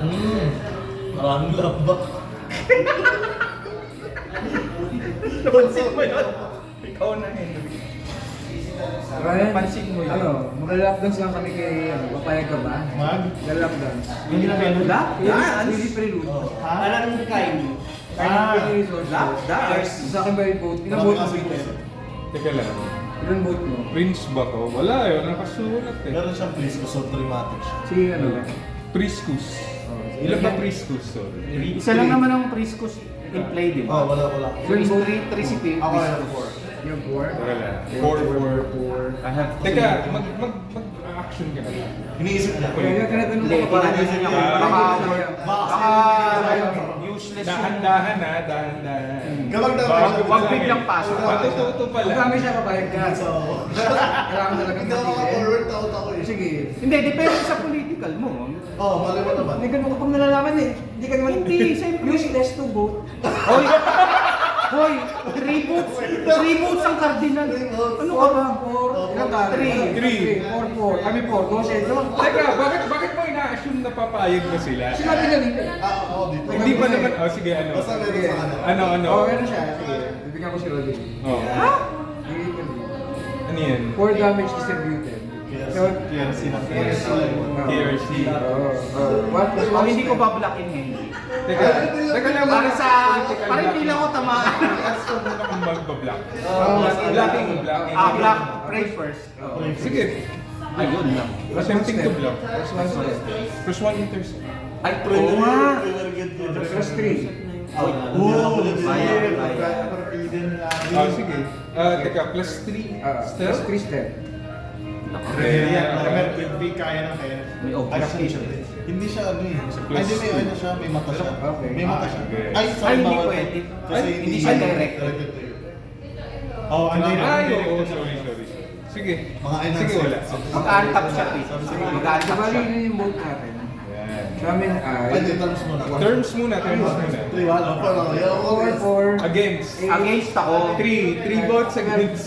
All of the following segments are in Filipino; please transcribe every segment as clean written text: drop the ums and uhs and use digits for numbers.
Maraming lambak. Napansin mo yun? Ikaw na Henry. Ryan, Pansin mo yun. mag-lap dance lang kami kay, papayag ka ba? Mag-lap dance. Hindi na kayo dance? Hindi prelude. Alam mo kain? Dance? Sa akin ba yung vote? Ilang vote mo, Peter? Teka lang. Ilang vote mo? Prince ba to? Wala yun, nakasulat eh. Meron siyang please ko, so dramatic siya. Si ano? Priscus. Ilan ba Priscus? Sorry. Isa lang naman ang Priscus in play, di ba? Wala. So, is 3 si Ako ay Priscus. Yung 4? Teka lang. 4. I have Teka, mag-action ka na lang. Iniisip niya. Kaya tinatanong Hindi, ko pa tinatanong niya kung baka useless yung... Dahan-dahan na, dahan-dahan. Kapag Wag biglang pasok. Matututo Kung pala. kami siya papayag ka. Kailangan talagang Hindi ako maka-forward, takot ako eh. Sige. Hindi, depende sa political mo. Oo, mali mo naman. Hindi ganun kapag nalalaman eh. Hindi ka naman Hindi, siyempre. useless to vote. Hoy! Hoy! 3 votes! 3 votes ang cardinal. Ano ka ba? 4. Ilan ka? 3. 4. Kami 4. 12. Teka, bakit mo ina-assume na papayag na sila? Sinabi na nila. Ako dito. Hindi pa naman, sige ano. Basta meron sa kanila. Ano? Oo, meron siya. Sige. Bibigyan ko si Rodin. Oh. Ano yan? 4 damage distributed. KRC na. KRC. What plus Oh, one hindi ko step? bablakin Henry. Teka lang, Para sa... Para hindi lang ako tamaan. Gusto mo na kung mag-block. Blocking. Blocking. Block. Pray first. Sige. Ayun lang. Attempting to block. Plus one step. Plus 1 intercept. Ay, oo nga. Plus 3. Oh, sige. Teka, plus 3 Plus 3 step. May obfuscation. Hindi siya ano eh. plus Ay, hindi may ano siya, may mata siya. Okay. May mata siya. Okay. Ay, Ay, sorry, hindi bawal. pwede. Kasi Ay, hindi siya direct. Directed to you. Oh, ano yun? Ay, oo, sorry. Sige. Mga enhanced. Sige, wala. Mag-antap siya, Pete. Mag-antap Sabali siya. na yung vote natin. Yan. Sa amin ay... Pwede, terms muna. Terms muna. Wala pa lang. Yaw, 4. Against. Against ako. 3 votes against.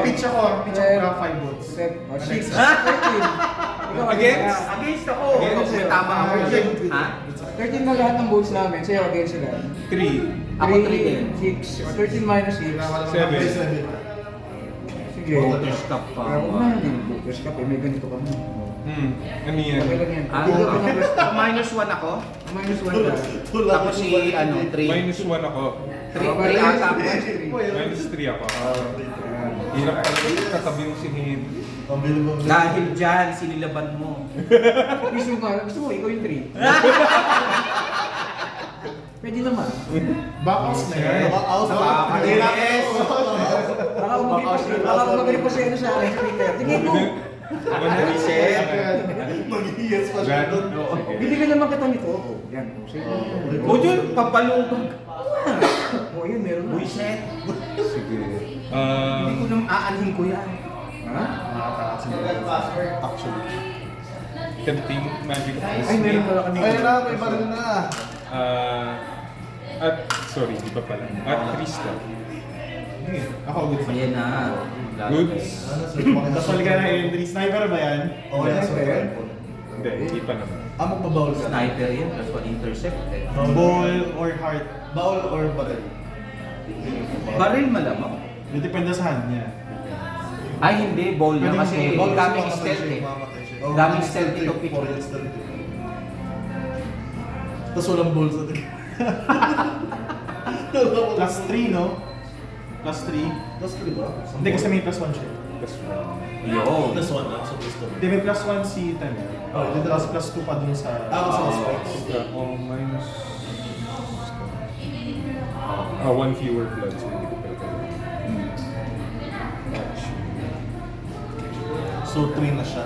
Pitch ako. Pitch ako. 5 votes. 6. 13. Against? Against ako. Against. May tama ako. Ha? 13 na lahat ng votes namin. Sa'yo against sila. 3. Ako 3 din. 6. O 13 minus 6. 7. Sige. Voters Cup pa. Pero kung na hindi voters cup eh. May ganito ka mo. Ano yan? Okay lang yan. Ah, Hindi ka plus minus 1 ako. minus 1 ka. Tapos si, 3. Minus 1 ako. 3 ata. Minus 3 ako. Hirap pala katabi mo si Henry. Dahil dyan, sinilaban mo. Gusto mo, ikaw yung 3. Pwede naman. Backhouse na yan. Backhouse. Yes! Baka umagali pa sa'yo sa akin sa Twitter. Tingin mo. Reset. Mag-iyas pa siya doon. Bibigyan naman kita nito. Oh, yan. Oh, sige. O yun, papalubag. Oh, yun, meron na. Reset. Sige. Hindi ko naman aanhin ko yan. Ha? Actually. Tempting Magic of Ay, meron pala kami. Ayun na, may baril na. Sorry, di pa pala. At Krista. Ako, good. Ayan na. Good. Tapos wala ka na Henry. Sniper ba yan? Oo, yan. Sniper. Hindi, hindi pa naman. Magbabawal ka. Sniper yan, plus 1 intercept. Ball or heart? Bawal or baril? Baril malamang. Depende sa hand niya. Ay hindi, ball na kasi Ball daming kasi stealth eh. mamamatay siya. Daming stealth ito, pick. Tapos walang ball sa tingin. Plus 3, no? Plus 3. Plus 3 ba? Hindi kasi may plus 1 siya. Plus Yo. Plus 1 na, so plus 2. Hindi, may plus 1 si Tan. Oh, Dito tapos plus 2 pa dun sa... Sa specs. minus... 1 fewer blood. So, hindi ko pala pala. So 3 na siya.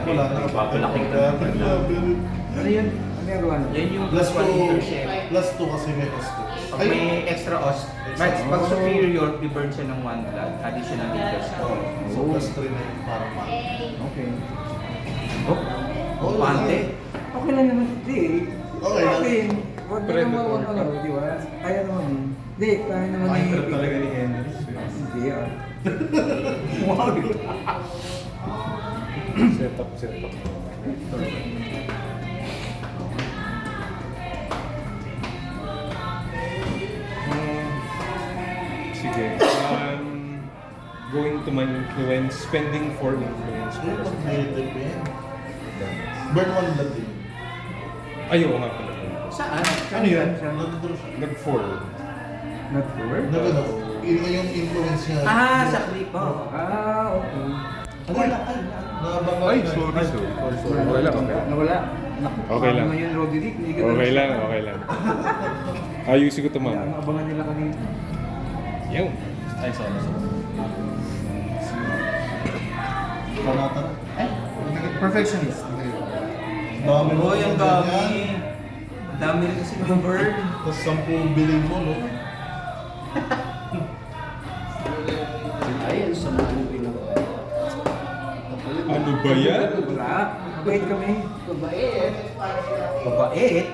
Wala na. Papalaking ka. Ano yun? Ano yung ruwan? Yan yung Plus plus 1 2. intercept. Plus 2 kasi may plus 2. Pag may extra os, pag superior, i-burn siya ng 1 blood, additional intercept. So plus 3 na yung parang ma. Okay. Oh, pante. Okay lang naman. Hindi. Okay lang. Okay. Huwag na naman huwag ano, di ba? Kaya naman eh. Hindi, kaya naman eh. Minecraft talaga ni Henry. Hindi ah. Setup. Hindi. Going to my influence, spending for influence. Depend. Burn one blood din. Ayoko nga pala. Saan? Ano yun? Saan? Nag-draw siya. Nag-4. Nag-4? Nag-ano? Yung influence niya. Ah, sa clip mo. Ah, okay. Ano yun? Nabangal Ay, na. sorry. Wala, okay. Nawala. Okay lang. Ngayon, Roderick, hindi ka Okay lang, okay lang. Ayusin ko ito, Kaya mama. abangan nila kanina. Yaw. Ay, sorry. Panata na. Perfectionist. Dami mo. Uy, ang dami. Ang dami rin kasi mga bird. Tapos 10 bilhin mo, no? Ay, sa mga bilang. Ano ba yan? Wala. Mabait kami. Mabait. Mabait?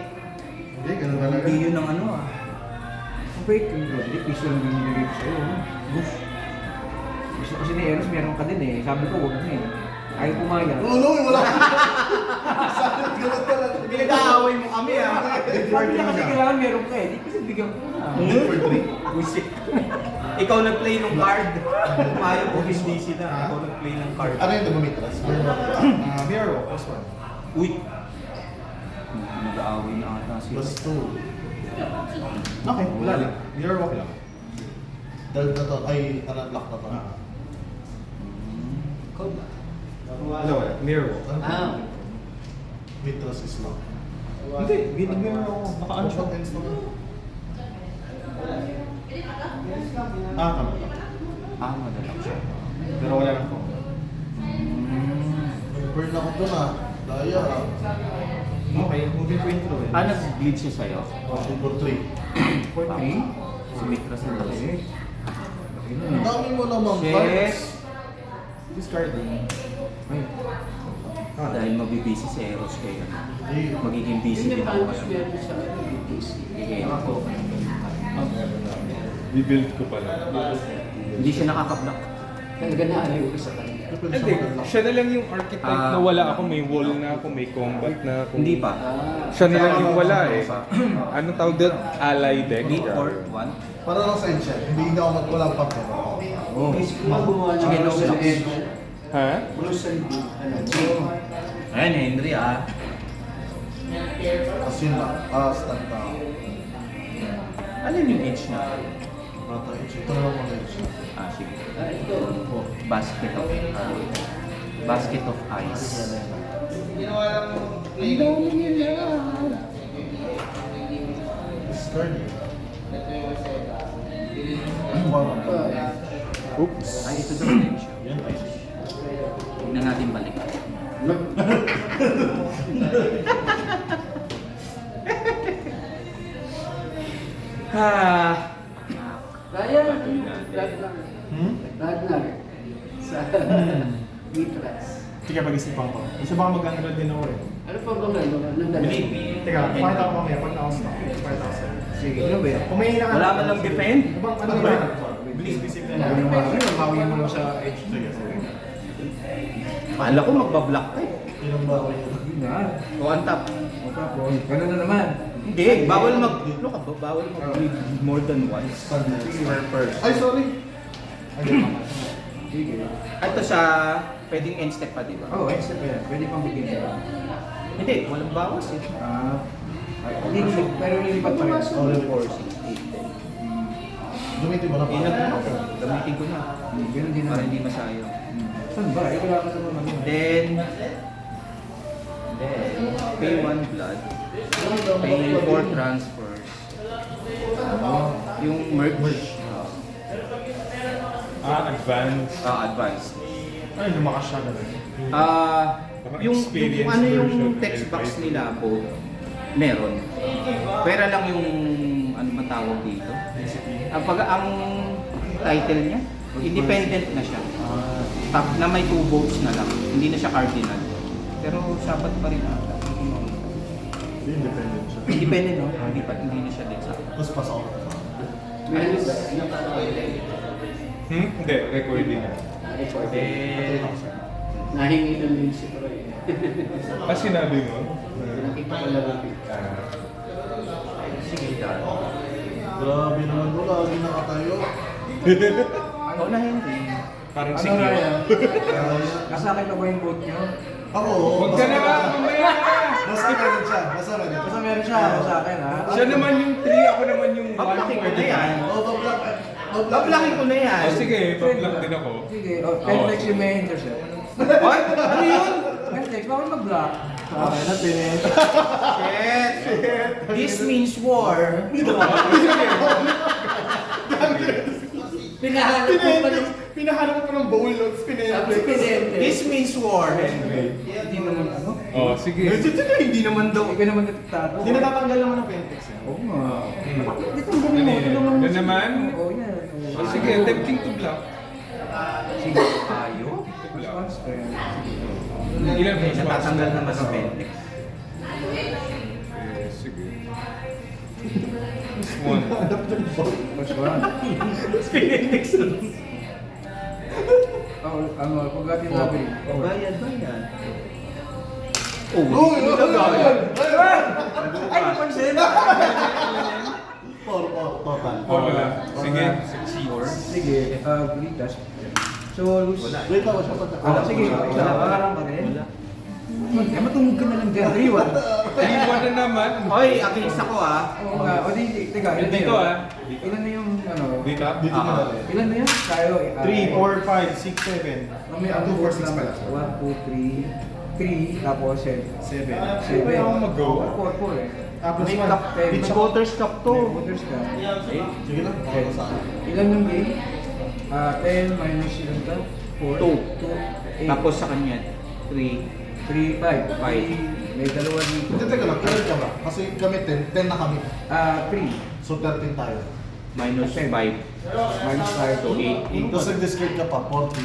Hindi, ganun talaga. Hindi yun ang ano ah. Mabait yung Roderick. Piso lang yung nilagay ko sa'yo. Gusto. Gusto kasi ni Eros, meron ka din eh. Sabi ko, huwag na eh. Ayaw pumayag. Oo, no, wala. Sabi ko ganun talaga. Pinag-aaway mo kami ah. Sabi niya kasi kailangan meron ka eh. Di kasi bigyan ko na. For free. Bullshit. Ikaw nag-play ng card. Pumayag ko hindi sila. Ikaw nag-play ng card. Ano yung Dominicras? Burn one. Mirror walk, plus one. Uy. Nag-aaway na ata sila. Plus 2. Okay, wala lang. Mirror walk lang. Dahil na to, ay, unlock na to. Ano wala? Mirror walk. Mitras is lock. Hindi, ginag-mirror ako. Naka-ano siya. Tama. Ah, madalak siya. Pero wala lang po. Burn ako doon ah. Daya ah. Okay, moving to intro eh. Ah, nag-bleed siya sa'yo? For 3. For three. Sumitras na laki. Ang dami mo namang Yes. cards. Discarding. Ay. Dahil mabibisi si Eros kayo. Ay, Magiging busy din ako kasi. Eh, ako. Bibuild ko pala. Hindi siya nakaka-block. Talaga na aliw ka sa kanya. Hindi, siya na lang yung archetype na wala ako. May wall na ako, may combat na ako. Hindi pa. Siya na lang yung wala eh. Anong tawag doon? Ally deck? 3 or 1? para lang sa siya. Hindi ako walang papel. Oh. Gumawa Sige, no sa blocks. edge. Ha? Bruce and Ayan, Henry ah. Tapos yun lang. Stand na. Alin yung edge na? Rata edge. Ito na lang mga edge. Ah, sige. Basket of Basket of Ice. Discard. Oops. Ay, ito daw yung edge. Yan ay. Tignan natin balik. Ha. Kaya, lag lang. Lag lang. Sa Mitras. Sige, pag-isipan ko. Isa baka mag-unload din ako eh. Ano pa ba nga? Nandala. Teka, pakita ko mamaya pag naka-stop. Pakita ko sa'yo. Sige, ano ba yan? Kung may hinahanap. Wala man lang defend? Ano ba? Bilis, bisip na lang. Mawin mo lang sa edge. Sige. Akala ko magbablock ka eh. Ilang bawal yun. O on top. Ganun na naman. Hindi, bawal ano ka ba? Bawal mag-bleed more than once. Per person. Ay, sorry. Sige. Ito siya, pwedeng end step pa, di ba? Oo, except pa yan. Pwede pang bigyan. Hindi, walang bawas eh. Pero nilipat pa rin. 4, 6, 8, 10. Gamitin mo na pa. Gamitin ko na. Ganun din Para naman. hindi masayang. Saan ba? Eh, wala ka naman ano. Then, pay 1 blood. Pay 4 transfers. Yung merge. Advance. Advice. Ay, lumakas siya ganun. Yung Experience ano yung version, text box LP. nila po, meron. Pera lang yung ano ba tawag dito? Ang title niya, independent na siya. Top na may 2 votes na lang. Hindi na siya cardinal. Pero sapat pa rin ata. Independent siya. Independent no? Hindi na siya din sa. Tapos pasok ako. Meron ba? Hindi, recording. Then, Nahingi ng link si Troy. Ah, sinabi mo? Nakita ko lang yung sige dahil. Grabe naman mo. Lagi nakatayo. Ikaw na, Henry. Parang Ano sige. Ryan? Kasakit na ba yung boat nyo? Ako, oo. Huwag ka na nga, mamaya na. Basta meron siya. Basta meron. Basta meron siya sa akin ha? Siya naman yung 3, ako naman yung 1. Pablaki ko na yan. Oo, bablock. Pablaki ko na yan. Oh, sige, pa-block din ako. Sige, Pentex yung may intercept. Oy, ano yun? Pentex, bakit mag-block? Okay, natin. Shit. This means war. Pinahanap mo pa ng Pinahanap ko pa ng bowl notes. tapos pinente. This means war, Henry. Hindi naman ano? Oh, sige. Hindi naman daw. Hindi ko naman natatakot. Hindi natatanggal naman ng Pentex. Oo nga. Dito ang Ano galing mo. yan? Tulungan mo. Yan naman? Oo, yan. Oh, sige, tempting to block. Sige, tayo. Response friend. Ilan ba? Natatanggal naman sa Pentex. Sige. This one. Mas one. Pentex. Oh, ano, pagkati nabi. Bayad. Uy, Oh, Ay, napansin! Total. Oh, wala. Sige, succeeds. Sige, Blitas. So, lose. Wait ako siya pa. Sige, parang ka rin. Matungog ka na lang dyan. 3-1. 3-1 na naman. Hoy, against ako ah. Oo nga. O di, teka, ilan na Dito yun? ah. Ilan na yung, ano? Dito? Dito na natin. Ilan na yun? Tayo. 3, 4, 5, 6, 7. May 2, 4, 6 pala. 1, 2, 3, tapos 7. 7. Pwede akong mag-go. 4 eh. Tapos May 1. cup, may voters cup to. Voters ka. Sige lang. Okay. Ako sa akin. Ilan yung game? 10 minus ilan ka? 4. Two. 2, 8. Tapos sa kanya, 3. 3, 5. May dalawa dito. Hindi, teka lang. Ilan ka ba? Kasi kami 10. 10 na kami. 3. So 13 tayo. Minus 5. Minus 5. So 8. Tapos nag-discard ka pa. 40.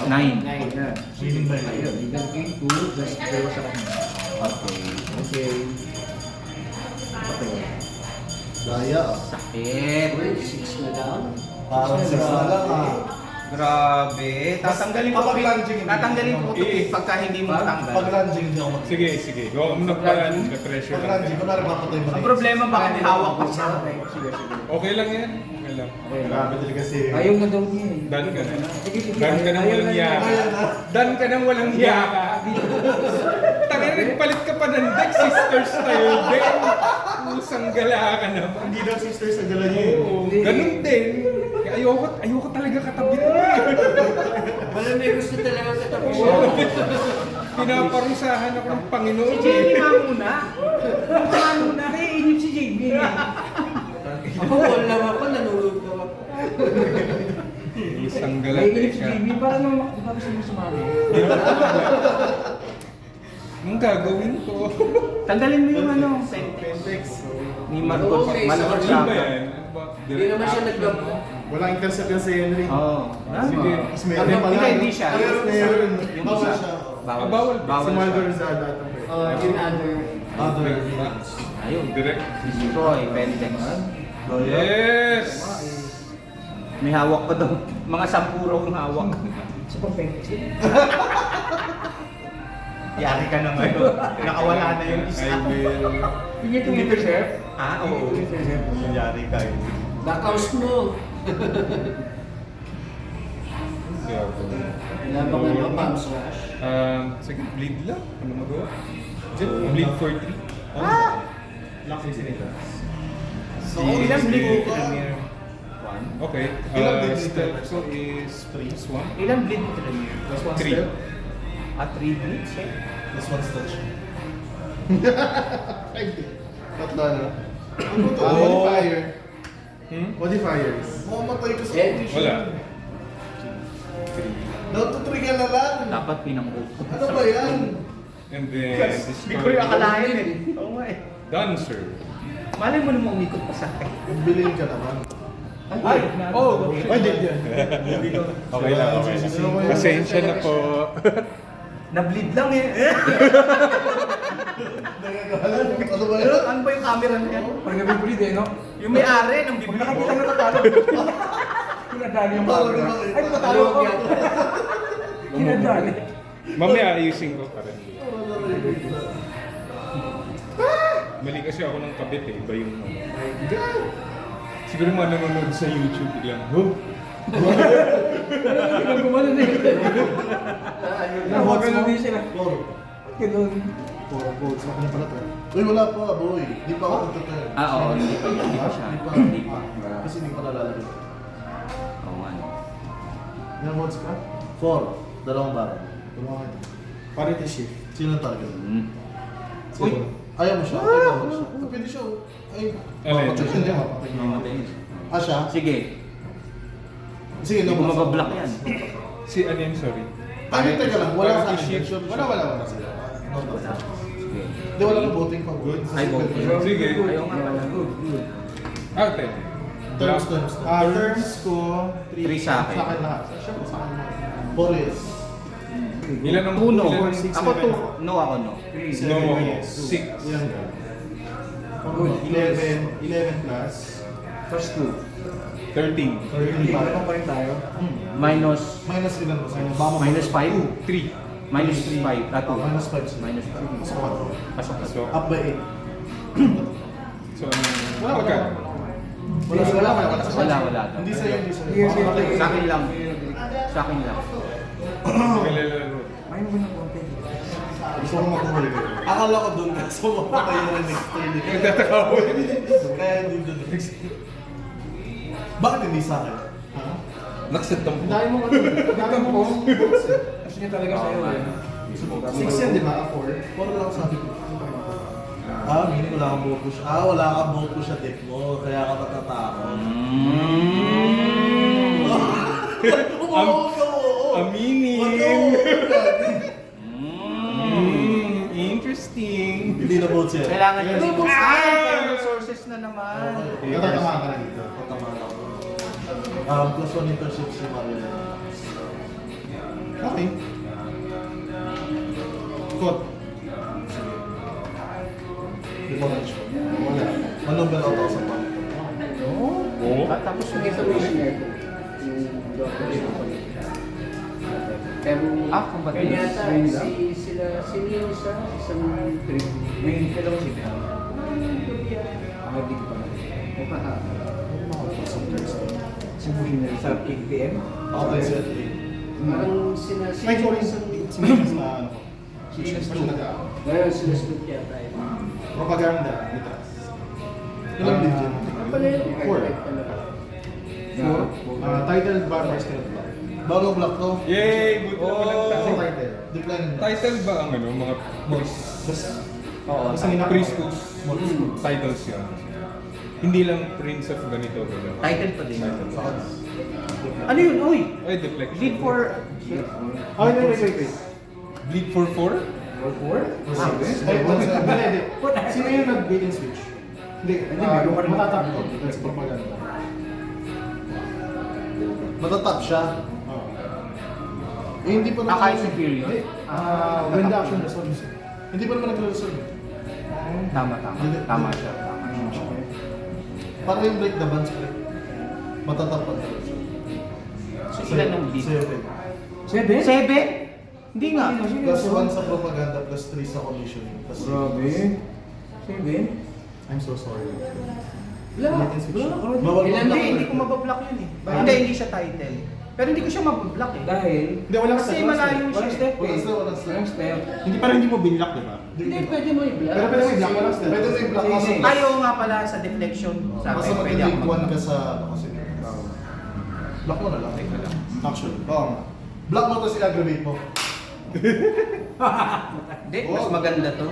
9. Yan. Feeling ba yun? Ayun, legal game 2 plus dalawa sa kanya. Okay. Okay. Okay. Daya. Sakit. 6 na lang. Parang 6 na lang ah. Grabe. Tatanggalin ko. Kapag lunging, hindi. Tatanggalin ko ito pagka hindi mo Pag tanggal. lunging hindi ako mag- Sige, sige. Go. Ano pa? Na-pressure Pag lang. lunging, kunwari mapatay mo Ang problema baka may hawak pa siya. Sige, sige. Okay lang yan. Okay lang. Grabe talaga kasi. Ayaw na daw niya eh. Dan ka na. Sige, sige. Dan ka nang Ayaw walang na hiya. niya. Dan ka nang walang hiya ka. Tangin, nagpalit ka pa ng deck. Sisters tayo din. Pusang gala ka naman. Hindi daw sisters sa dala niya eh. Oo, ganun din. Kaya ayoko talaga katabi ko. Wala may gusto talaga katabi siya. Oo. Pinaparusahan ako ng Panginoon. Si Jamie nga muna. Nga muna. Kaya inip si Jamie. Ako wala ako, nanulog ka ako. Isang gala. Ay, si Jimmy, para naman bakit siya sumama? Anong gagawin ko? Tanggalin mo yung ano. Pentex. Ni Marcos. Oo, may Marcos isa Ano ba Saka. yan? Ano ba? Hindi naman siya nag-block. Walang intercept yan si Henry. Oo. Sige. Mas meron pala. Hindi siya. Meron. Yung Bawal isa. siya. Ah, bawal. Si Margo siya. Rizal atang In other. Other. Ayun. Direct. Destroy. Pentex. Yes! May hawak pa daw. Mga 10 raw yung hawak. Sa pang-pentex din. Yari ka na ngayon. Nakawala na yung I isa. will... Hindi itong intercept. Ah, oo. Intercept. Nangyari ka eh. Backhouse mo. Laban ka ba, Pam Slash? Sige, bleed lang. Ano magawa? Bleed for 3. Lock si Sinita. So, ilang bleed ka? Okay. Ilang bleed Step dito? ko is 1. Ilang bleed mo talaga yun? Plus one 3. step. At 3 bleeds eh. Plus one touch. Tatlo na. Oh. Modifier. Modifiers. Mamatay ka sa Eh, condition. Wala. Naututrigger ka na lang. Dapat pinang-hook. Ano ba yan? And then... Hindi ko yung akalain eh. Oo nga eh. Done, sir. Malay mo naman umikot pa sa akin. Bilhin ka naman. Ay! Oh! Hindi, hindi. Okay lang, okay lang. Pasensya na po. Na-bleed lang eh. Nagagalan. Ano ba yan? Ano ba yung camera na yan? Pag nabibulid eh, no? Yung may-ari ng Pag bibili nakakita mo. ng tatalo. Kinadali yung camera. Ay, tatalo ko. Kinadali. Mamaya ayusin ko para hindi. Mali kasi ako ng kabit eh. Iba yung... Siguro mga nanonood sa YouTube biglang, oh, Tingnan ko man na eh. Nahuwag Nahuwag din sila. 4. Ganun. 4 votes. Ako na pala to. Uy, wala pa, boy. Di pa ako nagtuturn. Oo, hindi pa siya. Di pa. Hindi pa. Kasi hindi pa nalalagay. Oo nga. no. Ilang votes ka? 4. Dalawang barang. Dalawang ito. Parity shift. Sino ang target? Uy! Ayaw mo siya? Ayaw mo siya? Pwede siya. Ay, Alin? mapatay siya. Mapatay niya. Ah, siya? Sige. Sige, Hindi ko labas. mabablock yan. Si ano yun, sorry. Ay, teka lang. Wala Parity ka shift. Wala. Sige. Hindi, wala ka voting pa. Good. Ay, voting. Sige. Ayaw nga pala. Ah, okay. Terms. Terms ko, 3 sa akin. Sa akin lahat. Siyempre sa akin lahat. Boris. Ilan ang Uno. ilan ang- Ako 2. No, ako no. No, ako. 6. Ilan ka? 11 plus. First two. 13. 13 pa. Ano pa rin tayo? Minus Minus ilan mo sa'yo? minus 5. 3. Minus 5. Ah, 2. Minus 5 sila. Minus 5. Pasok ka. Pasok na. So, Up by 8. so magkano? Wala. Wala. Hindi sa'yo, hindi sa'yo. Yes, yes, Baka yes. Sa akin lang. Sa akin lang. Kilala. May mo na konti. Gusto ko makuhuli ko. Akala ko doon kasi mapatay yung next turn. Nagtataka ako. Kaya hindi doon. Bakit hindi sa akin? Ha? Nakasatampo. Dahil mo ano, dahil mo Gusto niya talaga sa'yo eh. 6 yan, di ba? 4. 4 lang sabi ko. Ah, meaning wala kang buhok push. Ah, wala kang buhok push sa tip mo. Kaya ka matatakot. Oo, Aminin. Interesting. Hindi na vote siya. Kailangan nyo rin. Yes. Ay! Final sources na naman. Natatamaan ka na dito. Tatamaan ako. Plus 1 internship si Mario. Okay. Kot. Di ba match ko? Wala. Anong bell out ako sa pang? Oh. Tapos yung Information ito. Yung doctor. Pero, combative. kaya yata, sino yung isang trip? May dalawa sila. Ako di ko pa na. Sa 8 PM? Ako tayo sa Parang Ay, sorry. Sinilas na ano ko. Sinilas Mas nag- Ngayon, sila Snoop yata eh. Propaganda. Dito. Ilang digit? Ano pala yun? Four. Architect talaga. Title bar first nila. Bago block to. Yay! Buti na walang Kasi tao. title. Decline na. Title ba ang ano, mga Oo. Kasi nga preschools? Titles yun. Hindi lang Prince of ganito. ganito. Title pa din. Sa akin. Ano yun? Uy! Ay, deflection. Lead for... Ay, wait. Bleed for 4? Ay, one sa Hindi. Sino yung nag-bait and switch? Hindi. meron ka rin Matatap ko. That's propaganda. Matatap siya. Oo. Eh, hindi pa Akai naman. superior. When the action resolves. Hindi pa naman nagre-resolve. Tama. Tama siya. Para yung break the bands pa rin. Matatap pa rin. So, ilan ang lead? 7. 7? Hindi nga. Plus 1 sa propaganda, plus 3 sa commissioning. Plus Grabe. 7? I'm so sorry. Wala. Bawal Ilan mag-block. Hindi ko mabablock yun eh. Hindi siya title. Pero hindi ko siya mabablock eh. Dahil, Hindi, walang Kasi step. malayo walang siya. step eh. Walang step, walang step. Walang step. Hindi parang hindi mo binlock, di ba? Hindi, pwede mo i-block. Pero pwede mo i-block, walang step. Pwede mo i-block kasi. Ayaw nga pala sa deflection. Sa Basta akin, pwede ako mag-delete 1 ka mag-block. sa ano kasi. Block mo na lang. Actually. Oo nga. Block mo to sila aggravate mo. Hindi, mas maganda to.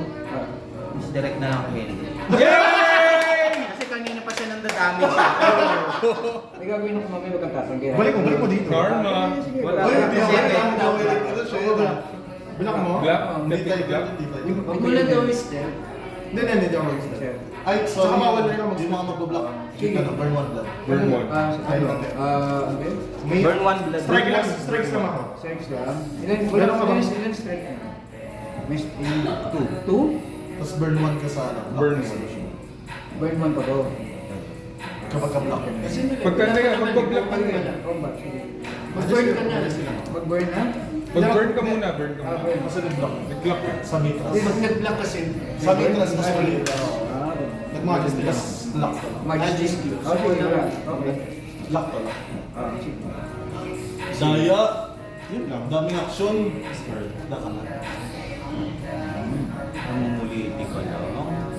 Mas direct na lang ako Henry. Yay! Kasi kanina pa siya nang dadamage sa akin. May gagawin ako mamaya magkakatanggi. Balik mo dito. Karma. Wala Uy, ka hindi kasi. ako nagawin ko na siya. Block mo? Black? Hindi tayo Black? hindi tayo. Huwag mo lang daw i-step. Hindi ako mag-step. Ay, sorry. Saka bawal rin ako Yung mga mag-block. Ano, burn 1 blood. Burn 1. Ano ba? Burn one blood. Strikes lang ako. Strikes lang. Ilan Meron ka bang- ilan strike na? May 2. 2? Tapos burn 1 ka sa ano. block Burn resolution. Burn 1 pa to. Kapag ka-block. Kasi Pagka magpa-block ka na. Combat. Mag-burn ka na. Mag-burn na? Mag-burn ka muna, burn ka muna. burn. Kasi nag-block. Nag-block ka. Sa mitras. Hindi, pag nag-block kasi. Sa mitras, mas maliit. Nag-magis nila. Mas lock to lang. Majesty. Okay, wala. Okay. Lock to lang. Sige. Daya. Yun lang. Daming aksyon. Nakalat. Namumuli, di ko lang.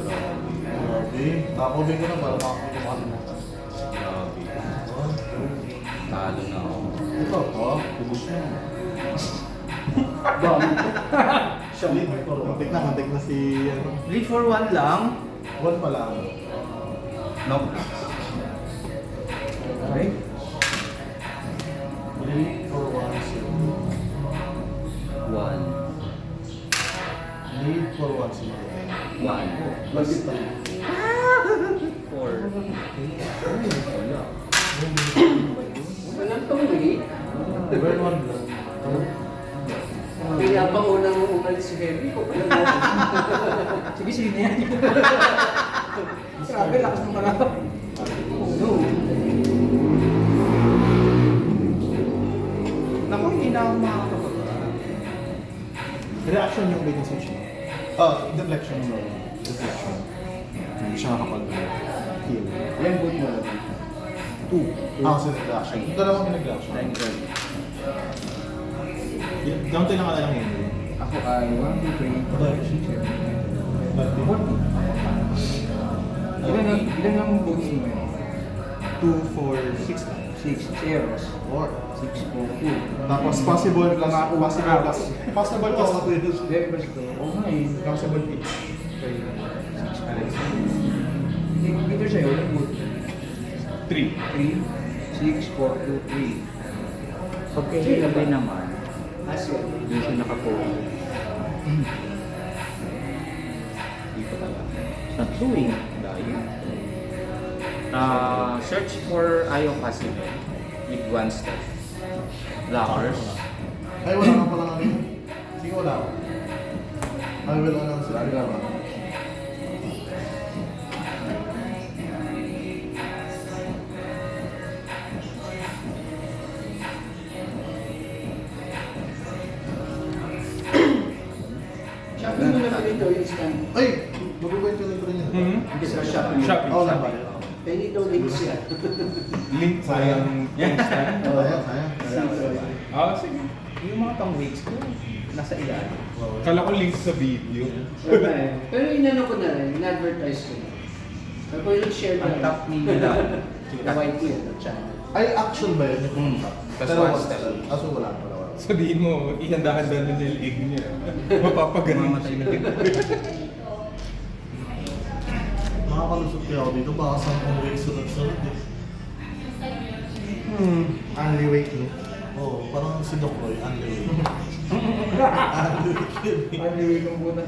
Grabe. Grabe. Tapo din ko na para makakalimutan. Grabe. Talo na ako. Ito, kubos na. Siya. Kontik na si, ano, Lead for 1 lang. 1 pa lang. No. Okay. 3 for 1, 1. Lead for 1, 1. Basta. 4. Wala. Walang tungli. Burn 1 lang. Kaya pa unang umalis si Henry ko. Pala natin. Sige, sige na yan. Grabe, lakas ng malapit. Oh no. Naku, hindi na ako makakababa. Reaction yung bait and switch mo. Deflection mo. Deflection. Hindi siya nakapag-heal. Ilan boot mo lang? 2. Kasi nag-reaction. Dalawang nag-reaction. Down lang ka na lang yun. Ako ay 1, 2, 3, 4, 5, 6, 7. Ilan ang boots mo yun? 2, 4, 6 lang. 6 zeros. 4. 6, 4, 2. Tapos possible plus possible plus Very first to. Oo nga eh. possible pitch. Dito sa'yo, yung boot. 3. 3, 6, 4, 2, 3. Pagka hilabi naman, Asya. doon siya nakapogo. Hindi ko talaga. Sa tuwing, dahil. Search for Ayo Passive with 1 step. Lockers. Ay, wala ka pala kami. Sige, wala ako. I will announce it. Shopee mo na pala ito yung stand. Ay! Mag-wait ka lang rin yun. Hindi sa Shopee. Shopee. Oo, lang ba? Penny daw links yan. Link sayang. Oo, sayang. Ah, sige. Yung mga pang-wigs ko, nasa ilalim. Kala ko link sa video. Pero inano ko na rin, in-advertise ko na. Sabi ko yung share Ang na top ni nila. na white yun, at channel. Ay, action ba yun? Tapos Pero 1 step. Aso wala. Sabihin mo, ihandahan-dahan na nilig niya. Mapapagaling Mamatay na siya. Makakalusot kaya ako dito. Baka 10 weeks sunod-sunod eh. Only wait no? Oo, parang si Doc Roy, Andy Way. Andy Way. Ang liwig ng buta.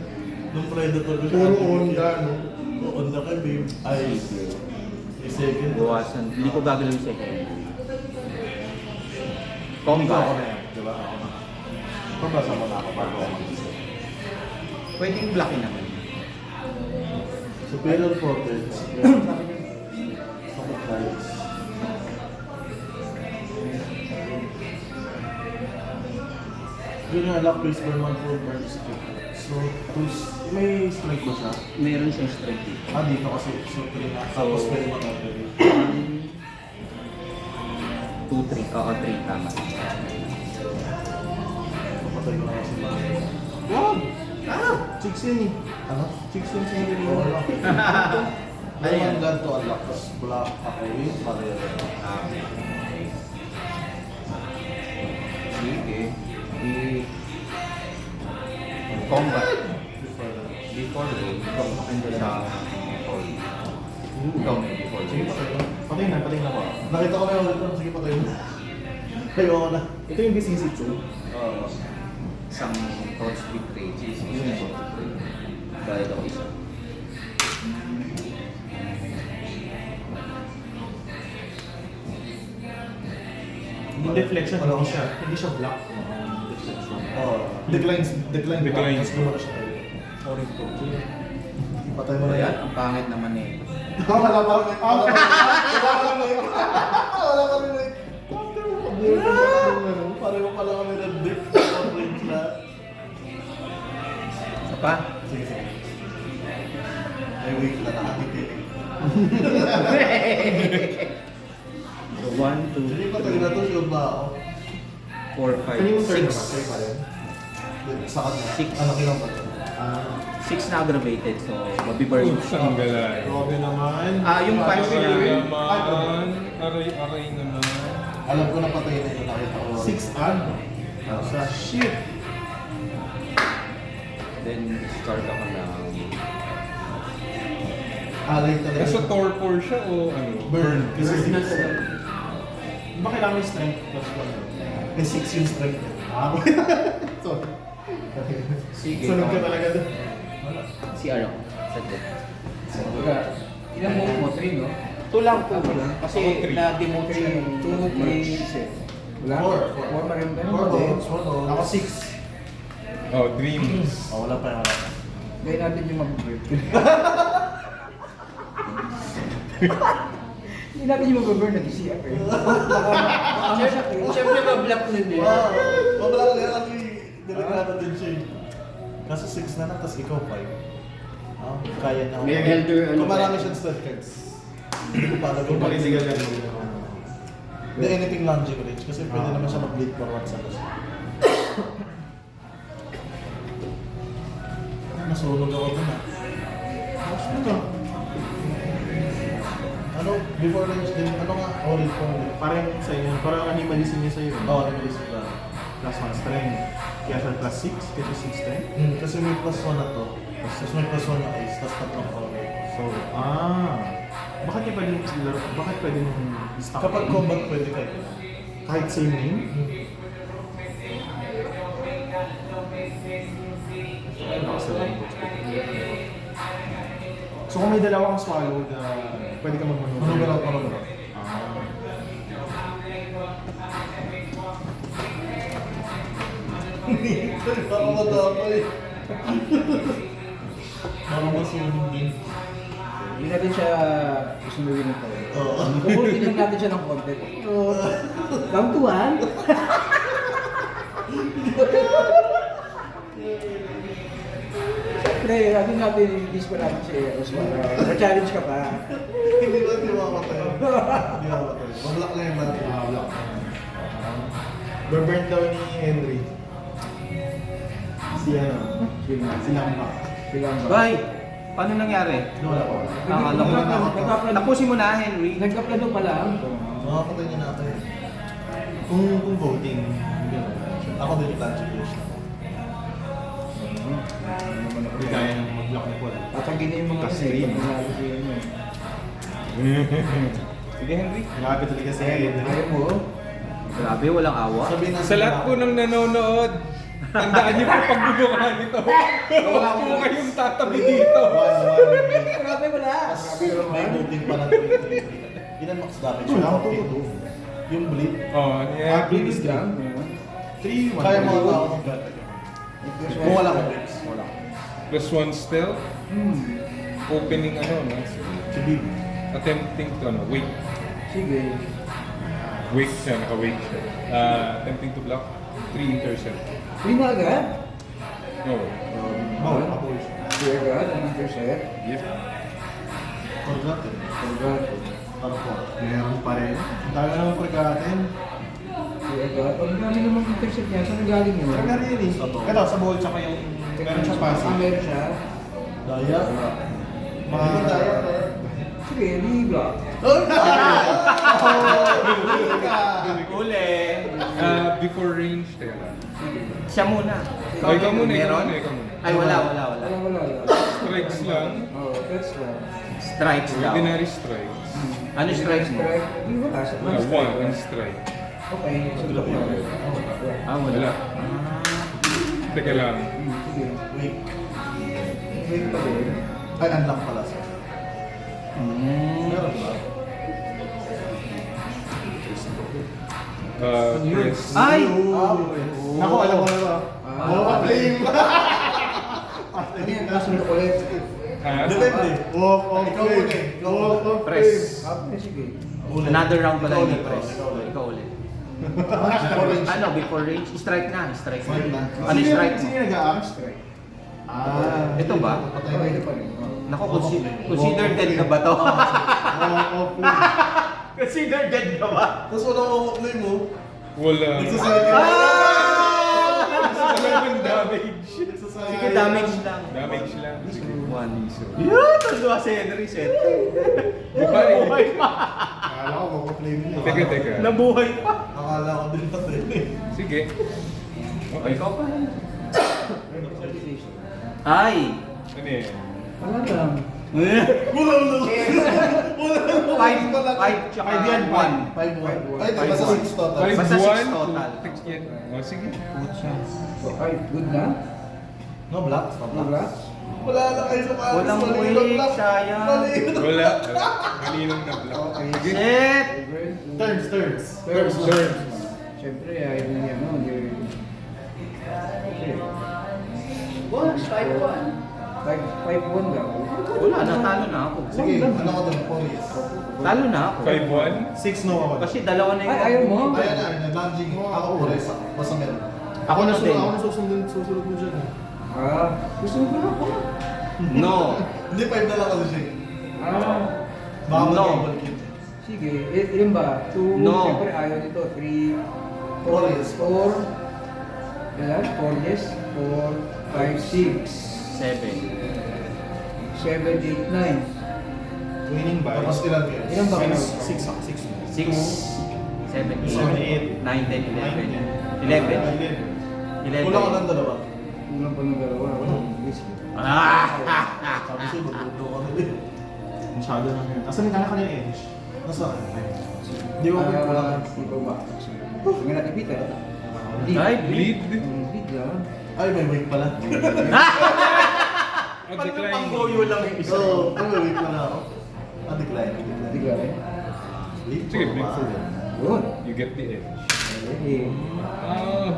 Nung Predator ko Puro Honda, no? Honda kay babe. Ay, may second. Buwasan. Hindi ko gagawin sa head. Ikaw ako na Combat. yan, di ba? Ako na. Pabasa mo na ako bago ako. Pwedeng blockin naman. Superior Protect. Socket Lights. Yun yung lock base per month for burn stick. So, may strike ba siya? Meron siyang strength dito. Dito kasi so 3 na. Tapos pwede mag-upgrade. 2, 3. Oo, 3. Tama. Papatay ko na kasi mga. Wag! Chicks yun eh. Ano? Chicks yun sa hindi Oo lang. Ayan. Ayan. Ganito unlock. Tapos black ako yun. Barrier. Sige. Combat. Before roll, ando sa hold. Ikaw may before Sige, roll. patay na. Patay na ba? Nakita ko na yung ulit. Sige, patay na. Ayoko na. Ito yung BCC 2. Isang torch with rage. Yun yung torch with rage. Dahil ako isa. Hindi deflection, Wala ko hindi siya. Hindi siya block. Declines. Declines. Gulo ko siya tayo. Sorry po. Patay mo na Ayan, yan. ang pangit naman eh. Wala pa rin. Wala pa rin. Wala pa rin. Pareho pala kami ng dick. Range na. Isa pa? Sige, sige. Ay, wait na nakatitig. So, 1, 2, Hindi pa tayo na to, sure ba ako? 4, 5, Ano yung third 6. naman? Sa'yo pa rin? Sa kanya. Six. Ano kilang pa to? 6 na aggravated, so mabiburn. Pusang gala. Grabe naman. Yung 5 Aray naman. Aray naman. Alam ko na patay na yung nakita ko. 6 ad. Sa shit. Then start ako ng Alay talaga. Nasa torpor siya o ano? Burn. Kasi Burn. 6. Ba kailangan yung strength plus 1? May 6 yung strength. Ah, sorry. Sige. Sunod ka talaga doon. si ako. Sa dead. Ilang mo? 3, no? 2 lang po. Kasi Ako, three. na-demote siya yung 2, 3, 6. Wala? 4. 4 pa rin ba? 4 votes. 4 votes. Ako 6. Oh, dreams. Oh, wala pa yung wala. Gawin natin yung mag-break. Hindi natin yung mag-burn na DCF eh. Siyempre mag-block nun eh. Wow! Mabala ka lang kasi delikado din siya eh. Kaso 6 na lang, tapos ikaw 5. Kaya niya. May elder, ano Kung ba? marami siyang stud cards. Hindi ko pa Kung palisigan lang. Hindi anything logic rich kasi pwede naman siya mag-bleed forward sa kasi. Nasunog ako dun ah. Ano? Before range din, ano nga? Orid ko. Parang sa inyo, parang animalism niya sa'yo. Oo, nag-release ko lang. Plus 1 strength. Kaya siya plus 6, kasi 6 strength. Kasi may plus 1 na to. Tapos may plus 1 yung ace, tapos tatlong orid. So, bakit niya pwede laro? Bakit pwede nung stop? Kapag combat pwede kayo. Kahit same name? So kung may dalawa kang swallow na pwede ka magmanubra. Manubra ako, manubra. Baka madamay. Baka masunog din. Hindi natin siya susunugin ng tayo. Oo. Kukultin lang natin siya ng konti. Come to one. Siyempre, natin i-release pa natin si Oswald. Na-challenge ka pa. Hindi ba di mamatay? Hindi mamatay. Mablock na yung natin. Block. Burn daw ni Henry. Si ano? Si Lamba. Bilang ba? Bye! Paano nangyari? Wala pa. Akala ko. Tapusin mo na, Henry. Nagkaplano pa lang. Makakatay niya natin. Kung voting, gano'n. Ako din yung Tanchi Wish na. Hindi kaya nang mag-block ni Paul. Tatagin na yung mga Kasi- panalo si ano. Sige Henry. Grabe talaga si Henry. Ayaw mo. Grabe, walang awa. Sabihin natin Sa lahat po ng nanonood, tandaan niyo po pagbubukaan nito. Huwag po kayong tatabi dito. Grabe wala. may moving pa ng 3-3. Yun ang max damage. Wala akong 42. tututo. Yung bleed. Oh, yeah. Bilis lang. 3-1. Kaya mga tao ng gata. Kung wala ko breaks. Wala ko. Plus 1 stealth. Opening ano, no? Si Big. Attempting to ano, wait. Sige. Wait siya, naka-wait siya. Attempting to block. 3 intercept. Hindi na agad. No. Bawal pa po siya. Hindi agad. Ang intercept. Yep. Forgotten. Agad. Para po. Meron pa rin. Ang tayo naman forgotten. Hindi agad. Pag namin naman intercept niya, saan galing yun? Ang narin eh. Ito, sa ball tsaka yung meron siya passive. Meron siya. Daya. Mga Daya. Sige, di block. Uli. Before range, teka lang. Siya muna. Oh, ikaw muna, ikaw Meron? muna, ikaw muna. Ay, wala. Wala. Strikes lang. Oh, that's lang. Strikes daw. Ordinary strikes. Ano strikes mo? Strike. Hindi wala. One and strike. Okay. So, block na. Ah, wala. Wala. Teka lang. Sige. Weak. Wait pa din. Ay, unlock pala siya. Meron ba? Press. Ay! Naku, alam ko na ba? Walk of flame! Ano yan? Kasunod ulit. Depende. Walk of Ikaw flame! muna eh. Ikaw Walk muna. of Press. flame! Sige. Ulit. Another round pala Ikaw yung ulit, press. ikaw ulit. Ikaw ulit. Before range. Ano, before range? Strike na. Strike na. Strike na. Ano yung strike mo? Sino nag-a-act? Ito ba? Patay Oh, na ito yun. pa rin. Naku, consider dead na ba to? Walk of flame! Consider dead ka ba? Tapos walang overplay mo. Wala. Nagsasabi. Wala naman damage. Nagsasabi. Sige, damage lang. Damage lang. Sige. 1. Piso. Yun! Talo si Henry, set. Buhay. Akala ko mag-flame niya. Teka. Nabuhay pa. Akala ko din natin eh. Sige. Okay, ikaw pa. Ay! Ano yan? Wala lang. Wala. 5 tsaka 1. 5-1. Ay, di, basta 6 total. Basta 6 5-1, total. 2, 6 yan. Oh, sige. So, ay, good na? No blocks. Wala? Wala na kayo sa kalis. Walang Mali way, yung block. sayang. Mali yung Wala. Malinong na block. Okay. Sige. Set! Turns. Turn. Siyempre, ay na yan, no? Bonus, 5-1. 5-1 daw. Wala, natalo na ako. Sige, ano ko doon? Police. Talo na ako. 5-1. 6 no ako. Kasi dalawa na Ay, ayaw mo? Ayan na, nag-lunging. Ako police. Basta meron. Ako na din. Ako na susunod mo dyan. Ah, gusto mo ba ako? No. Hindi, 5 na lang kasi siya. Ah, Baka No. mag-double kill. sige. Yun ba? 2, No. siyempre ayaw nito. 3, 4 yes. 4, ilan? 4 yes? 4, 5, 6, 7. 7, 8, 9. Winning by Tapos ilan kayo? Ilan ba kayo? 6 ako, 6. 6, 7, 8, 9, 10, 11. 11. Kulang ka ng dalawa. Kulang pa ng dalawa. Ah! Sabi sa'yo, magluto ka na din. Masyado lang yun. Asan yung kanya edge? Nasaan? Di ba ko wala ka? Di ba ba? Nga natin Peter. Ay, Bleed. Bleed lang. Ay, may wait pala. Oh, Pag decline. pang-goyo lang yung isa. So, may wait pala ako. Decline. Di ba eh? Sige, bleed for 1. Yun. You get the edge. Eh, Oh,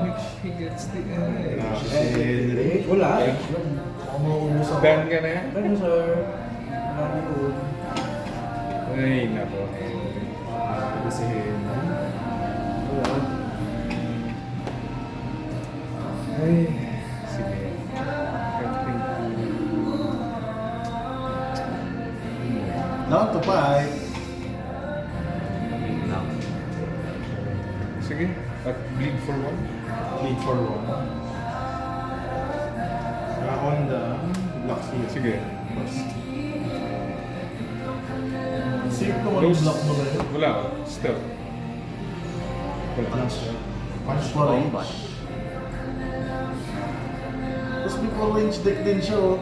he gets the edge. eh, wala. Ako mauubos ako. Ban ka na? Ano sir? Wala na yun. Ay, nako. Kasi Wala. Ay, sige. I think Down to 5. sige. At bleed for 1. lead for 1. On the blocks here. Sige. Safe naman yung block mo na yun. Wala. Stealth. Wala. Punch. Punch pa rin. Combat. Tapos may range deck din siya, oh.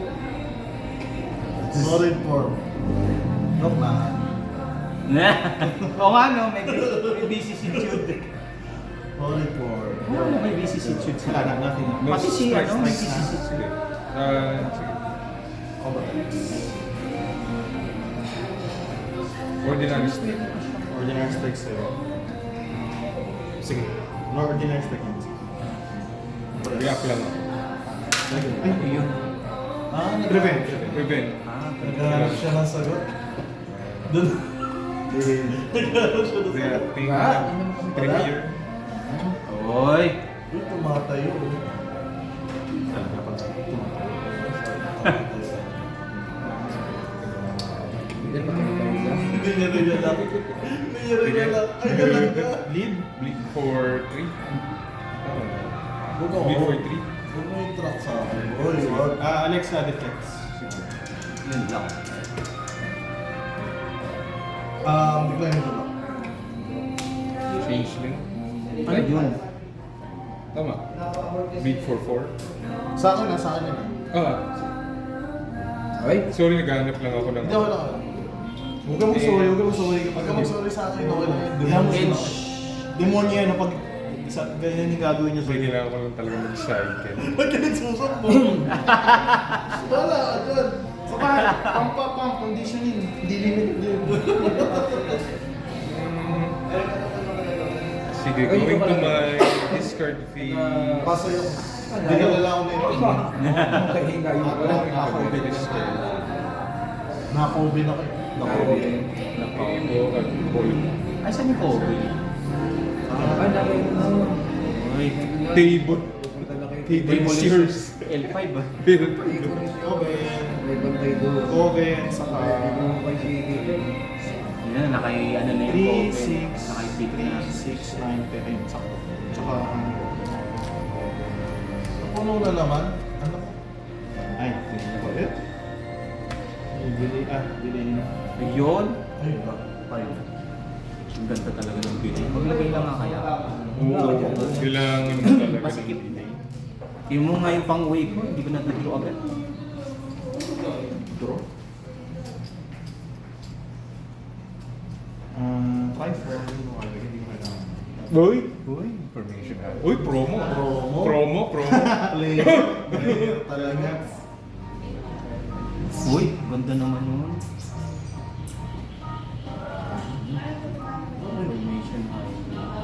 Solid form. Nope na. Oo nga no, may vicissitude. Solid form. Oo, may vicissitude Wala sila. na, nothing. No Pati si strikes, ano, may strikes na. vicissitude. Sige. Sige. Combat. Ordinary strike. Ordinary strikes sa'yo. Sige. No ordinary strike yun. React lang ako. Ay, yun. Ah, Prevent. Prevent. Ah, Naghanap siya ng sagot. Doon. Naghanap siya ng sagot. Reacting. Ah, Trickier. Oy! Uy, tumatayo. oh. Talaga pag Hindi pa kayo tayo lang. Hindi niya rin yan lang. Hindi niya rin yan lang. Ay, galang ka. Bleed. Bleed for 3. Huwag ako. Bleed for 3. Huwag mo yung track sa akin. Uy, wag. Alexa deflects. Yun lang. Decline mo ba? Change link. Ano yun? Tama. Bleed for 4. Sa akin na, sa akin na. Ah, Ay, sorry, naghahanap lang ako ng... Hindi, wala ka. Huwag ka mag-sorry, huwag ka mag-sorry. Huwag ka mag-sorry sa akin. Okay lang yun. Yung Demonyo edge. lang. Demonyo yan, pag isa, ganyan yung gagawin niya Pwede sa'yo. lang ako lang talaga mag-cycle. Ba't ka nagsusok mo? Wala ka dyan. Saka, pump, conditioning. Hindi limit din. Sige, Ay, going ikaw to pala. my discard phase. Paso yung... Dinalala ko na yun. kahinga yung wala. Naka-COVID na kayo. Okay. Nako, at ball. Ay, saan yung Kobe? Ah, nakay mo. Oy. Table. Pupunta na kayo. Table is yours. L5 ba? Bill. May bantay doon. Oven, saka... Ito mo kay Sige. Yan, ano na yung 3, Kobe. 6, Nakipit na. 6, 9, 10. Ayun, sakto. tsaka Puno na naman. Ano? ay, tingnan ko ulit. Delay. Ayun. Ay, ba? Five. Ang ganda talaga ng video. Maglagay lang nga kaya. Oo, kailangan mo talaga. Masikip. Yung mo nga yung pang-uwi ko, hindi ko natuturo agad. Draw. Try for hindi ko kailangan. Uy! Uy, information ha. Uy, promo. Promo? Promo. Play. Talaga. Uy, ganda naman yun. Information high.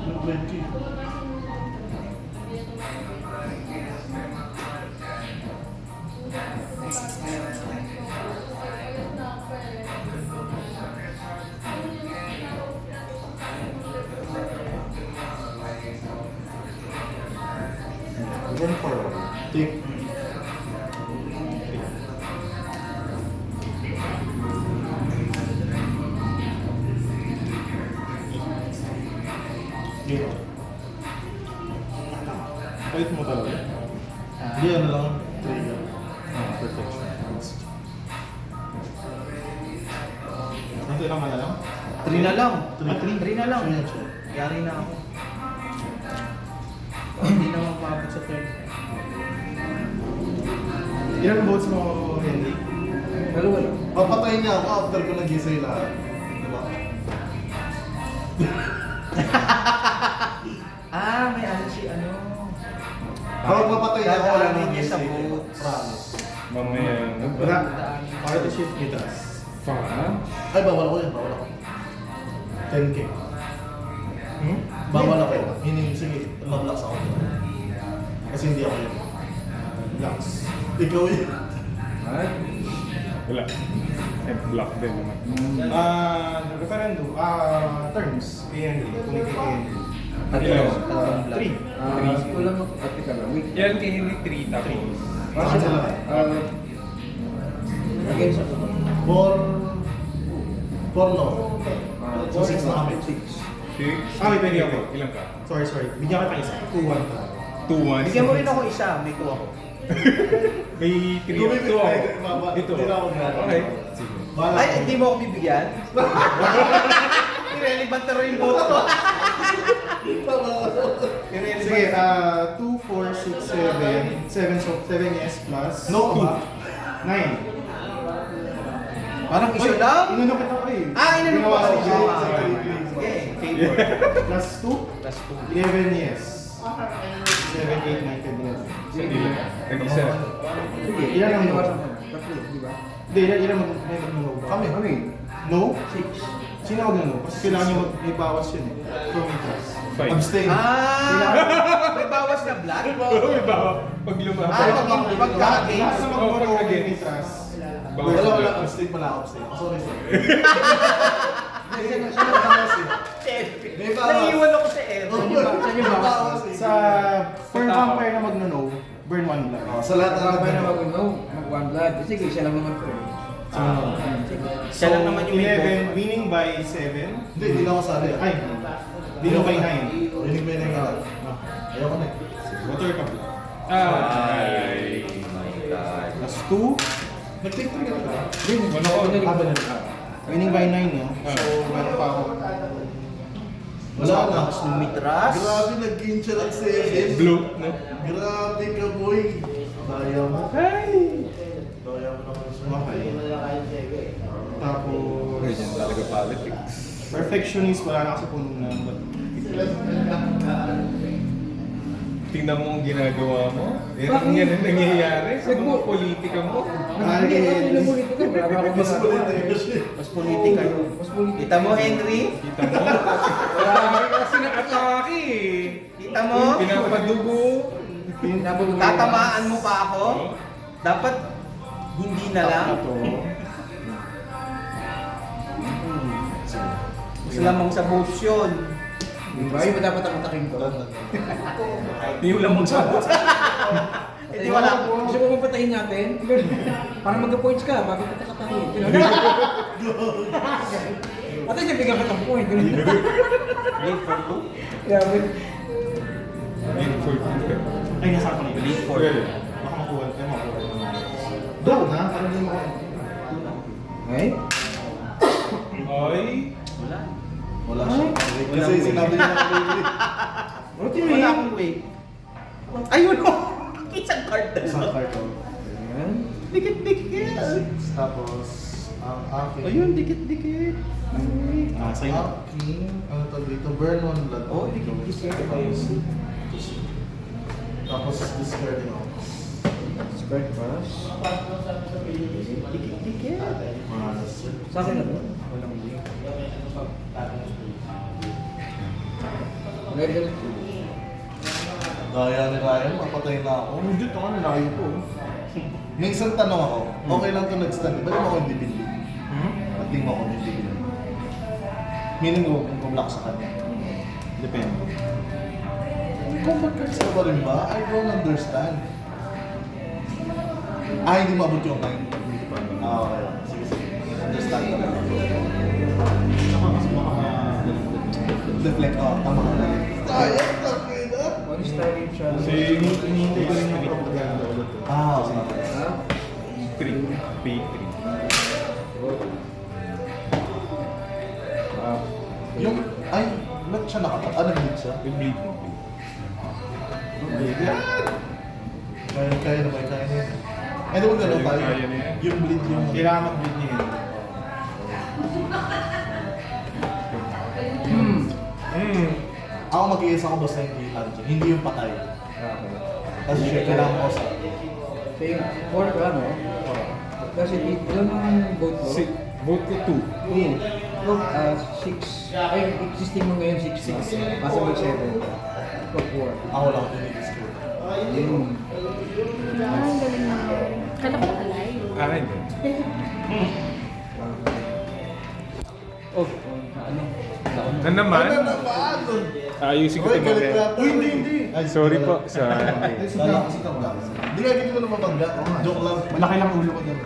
Yung 20. Again for Take. game. Palit mo talaga. Hindi, ano lang. Trigger. Perfection. Ano ilang ka na lang? 3 na lang. Three. 3 na lang. So, yan siya. Yari na ako. Hindi na mapapabot sa third. Ilan votes mo, Henry? Dalawa lang. Papatayin niya ako after ko nag-gisay lahat. Diba? May ano si ano. Kapag papatay niya ako, wala Dadaanin nang niya sa gisay. votes. Promise. Mamaya. Para to shift meters. Fa? Ay, bawal ako yun. Bawal ako. 10K. Bawal ako. Sige, mag-locks ako. Kasi hindi ako yun. Locks. Ikaw yun. Ay. Wala. Block din naman. Referendum. Terms. Kay Henry. Kung kay Henry. Ilan? 3. Kulang ako. At ika lang. Wait. Yan kay Henry 3 tapos. Bakit sila? Against ako. For no. So, 6 na kami. 6? Wait, pwede ako. Ilan ka? Sorry. Bigyan kita isa. 2-1 tayo. 2-1. Bigyan mo rin ako isa, may 2 ako. May 3 Kung may ito ako. bibigay, Ito. hindi na ako gano'n. Okay. Sige. Bahala Ay, ako. hindi mo ako bibigyan? Irrelevant na rin yung vote ko. Sige, 2, 4, 6, 7. 7 yes plus. No ka ba? 9. Parang isa lang? Inano kita ko eh. Inano Ginawa ko. ko. Sige, favor. Plus 2. Plus 11 yes. 7, 8, 9, 10, 11. Sa ilan? Nag-isa. Sige. Ilan ang no? Tatlo, di ba? Hindi, ilan may mag-no ba? Kami. Kami. No? 6. Sino mag-no? Kasi kailangan nyo may bawas yun eh. From meters. 5. Abstain. May bawas na blood? Uy, bawa. Pag lumabas. Pagka-against. Lahat na mag-no pag- may meters. Bawas Wala, na. wala. Abstain pala ako. Abstain. Oh, sorry. Siya Siya bawas eh. May bawas. Naiiwan ako sa air. Saan yung bawas eh? Sa per vampire na mag-no, burn 1 blood. Oh, sa lahat ng Tama na nag- mag-no. Mag-one blood. Sige, siya lang naman ko. Siya lang naman yung may 11, winning by 7. Hindi na ako sali. Ay, winning by 9. Rinig mo yun nga. Ayoko na eh. Water ka blood. Ay. Plus 2. Nag-take 3 ka na ba? Ano ko? Winning by 9 no? So, meron pa ako. Wala na. Sumitras. Grabe, nag-gain siya ng 7. Blue. No? Grabe ka, boy. Daya mo. Ay. Daya mo naman siya. Okay. Tapos, Ganyan talaga politics. perfectionist, wala na kasi punong na. Tingnan mo ang ginagawa mo. Ang yan ang nangyayari sa mga politika mo. Hindi, hindi na muli ito. Marami ako Mas mga- ulit eh kasi. Mas politika yun. Mas politika. Kita mo, Henry? Kita mo? Wala ka kasi na-atake eh. Kita mo? Pinapadugo. Tatamaan mo pa ako? Dapat hindi na lang. Ito. Gusto lamang sa votes yun. Diba? Yung dapat ang atakin ko. Yung lamang sa votes. Hindi wala. Gusto ko mapatayin natin. Para mag-points ka, bago kita katahin. At siya bigyan ka ng point. Live for two. Yeah, but... Late 14. Ay, nasa ako na yun. Late 4. Baka makuha. Do na, parang hindi mo Okay? Ay, Wala. Wala siya. Kasi Walang sinabi niya na kami. What do you Wala mean? akong wave. Ayun o! Isang card na Isang lang. carton. Ayan. Dikit-dikit. Tapos, ang aking... Ayun, dikit-dikit. Ah, sa'yo na. Aking, ano tawag dito? Burn one blood. Oh, dikit-dikit. Tapos, discarding ako. Spread pass. Dikit-dikit. Malas yun. Sa akin na ba? Walang wave. Level 2. Gaya ni Ryan, mapatay na ako. Hindi, ito ka na, layo po. May isang tanong ako, okay lang ito nag-stand. Ba't mo ako hindi binili? Hmm? Ba't di mo ako hindi binili? Meaning mo kung kumlak sa kanya. Depende. Combat cards ka ba rin ba? I don't understand. Ah, hindi maabot yung time. Hindi ko pa. Ah, okay. Sige, sige. Understand ka na. Saka mas baka Deflect, oh, tama ka na. Sayang, tangina. One star rin siya. Kasi hinihintay ko rin yung propaganda ulit. Ah, okay. Ha? 3. Pay 3. Yung, ay, ba't siya nakatak? Ah, nag-bleed siya? Yung bleed. Kaya naman, kaya na yun. Eh, di ba gano'n tayo? Kaya na yan. Yung bleed yung... Kailangan mag-bleed niya yun. Ako mag-iisa ko basta hindi hunting, hindi yung patay. Okay. Kasi siya, kailangan ko sa... So yung 4 ka, no? Kasi doon ang vote ko. Vote ko 2. Yun. Look, 6. Ay, existing mo ngayon 6 na. Possible 7. Ito 4. Ako lang din yung skill. Yun. Ang galing na. Kala ko alay. Ah, hindi. Oh, ano? Na naman, Ano naman? ayusin ko Uy, ito galit mamaya. na. Uy, hindi. Ay, Sorry po sa... Hindi ka kasi Hindi nga, hindi ko na mabangga. Joke lang. Malaki lang ulo ko doon.